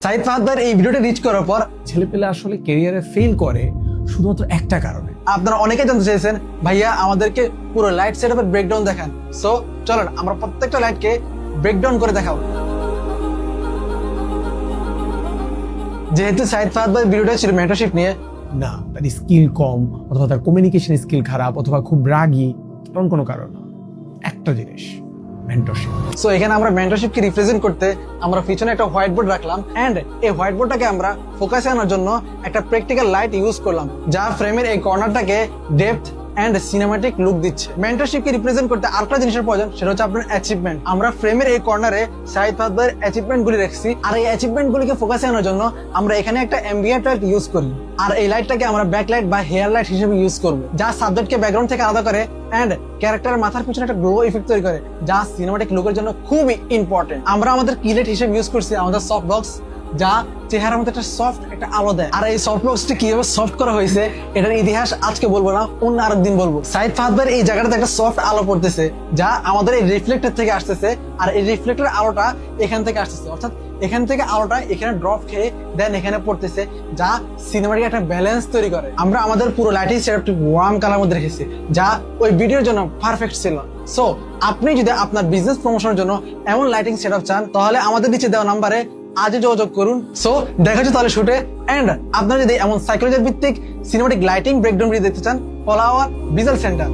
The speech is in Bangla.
সাইদ ফাহাদ ভাইয়ের এই ভিডিওটা রিচ করার পর ছেলেপেলে আসলে ক্যারিয়ারে ফেল করে শুধুমাত্র একটা কারণে। আপনারা অনেকে জানতে চেয়েছেন ভাইয়া আমাদেরকে পুরো লাইট সেটআপের ব্রেকডাউন দেখান। সো চলেন আমরা প্রত্যেকটা লাইটকে ব্রেকডাউন করে দেখাবো। যেহেতু সাইদ ফাহাদ ভাই ভিডিওটা ছিল মেন্টরশিপ নিয়ে, না, তার স্কিল কম অথবা তার কমিউনিকেশন স্কিল খারাপ অথবা খুব রাগী, এমন কোনো কারণ না। একটা জিনিস, মেন্টরশিপ। সো এখানে আমরা মেন্টরশিপকে রিপ্রেজেন্ট করতে আমরা পিছনে একটা হোয়াইট বোর্ড রাখলাম এন্ড এই হোয়াইট বোর্ডটাকে আমরা ফোকাসে আনার জন্য একটা প্র্যাকটিক্যাল লাইট ইউজ করলাম, যা ফ্রেমের এই কর্নারটাকে ডেপথ এন্ড সিনেমাটিক লুক দিচ্ছে। মেন্টরশিপকে রিপ্রেজেন্ট করতে আরেকটা জিনিসের প্রয়োজন, সেটা হচ্ছে আপনার অ্যাচিভমেন্ট। আমরা ফ্রেমের এই কর্নারে সাইদ ফাহাদ ভাইয়ের অ্যাচিভমেন্ট গুলি রাখছি, আর এই অ্যাচিভমেন্ট গুলিকে ফোকাসে আনার জন্য আমরা এখানে একটা অ্যাম্বিয়েন্ট লাইট ইউজ করি, আর এই লাইটটাকে আমরা ব্যাকলাইট বা হেয়ার লাইট হিসেবে ইউজ করবো, যা সাবজেক্টকে ব্যাকগ্রাউন্ড থেকে আলাদা করে এন্ড ক্যারেক্টারের মাথার পিছনে একটা গ্লো ইফেক্ট তৈরি করে, যা সিনেমাটিক লুকের জন্য খুবই ইম্পর্টেন্ট। আমরা আমাদের কিলাইট হিসেবে ইউজ করছি আমাদের সফট বক্স, যা চেহারার মধ্যে একটা সফট একটা আলো দেয়। আর এই সফট বক্সটি কিভাবে সফট করা হয়েছে এটার ইতিহাস আজকে বলবো না, অন্য আরেকদিন বলবো। সাইদ ফাহাদ ভাইয়ের এই জায়গাটাতে একটা সফট আলো পড়তেছে, যা আমাদের এই রিফ্লেক্টর থেকে আসতেছে, আর এই রিফ্লেক্টর আলোটা এখান থেকে আসতেছে, অর্থাৎ এখান থেকে আলোটা এখানে ড্রপ খেয়ে দেন এখানে পড়তেছে, যা সিনেমাটিক একটা ব্যালেন্স তৈরি করে। আমরা আমাদের পুরো লাইটিং সেটআপটি ওয়ার্ম কালার মধ্যে রেখেছি, যা ওই ভিডিওর জন্য পারফেক্ট ছিল। সো আপনি যদি আপনার বিজনেস প্রমোশনের জন্য এমন লাইটিং সেটআপ চান, তাহলে আমাদের নিচে দেওয়া নাম্বারে আজই যোগাযোগ করুন। সো দেখা হচ্ছে তাহলে শুটে। এন্ড আপনারা যদি এমন সাইকোলজি ভিত্তিক সিনেমাটিক লাইটিং ব্রেকডাউন ভিডিও দেখতে চান, ফলো আওয়ার ভিজুয়াল সেন্টার।